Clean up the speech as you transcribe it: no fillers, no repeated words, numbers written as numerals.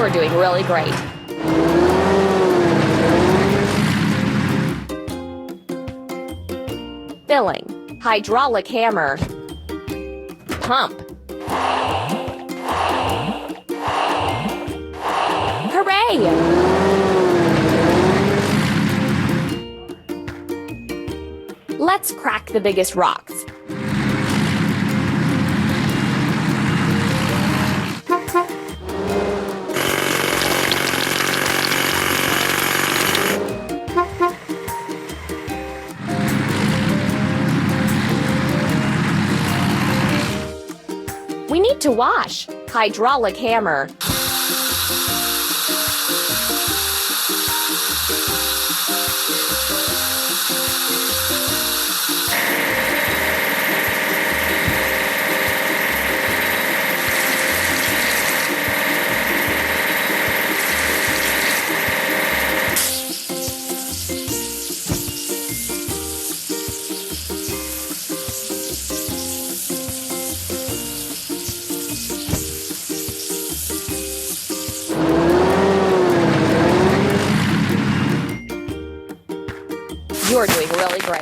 You're doing really great. Filling. Hydraulic hammer. Pump. Hooray! Let's crack the biggest rocks. We need to wash. Hydraulic hammer. You're doing really great.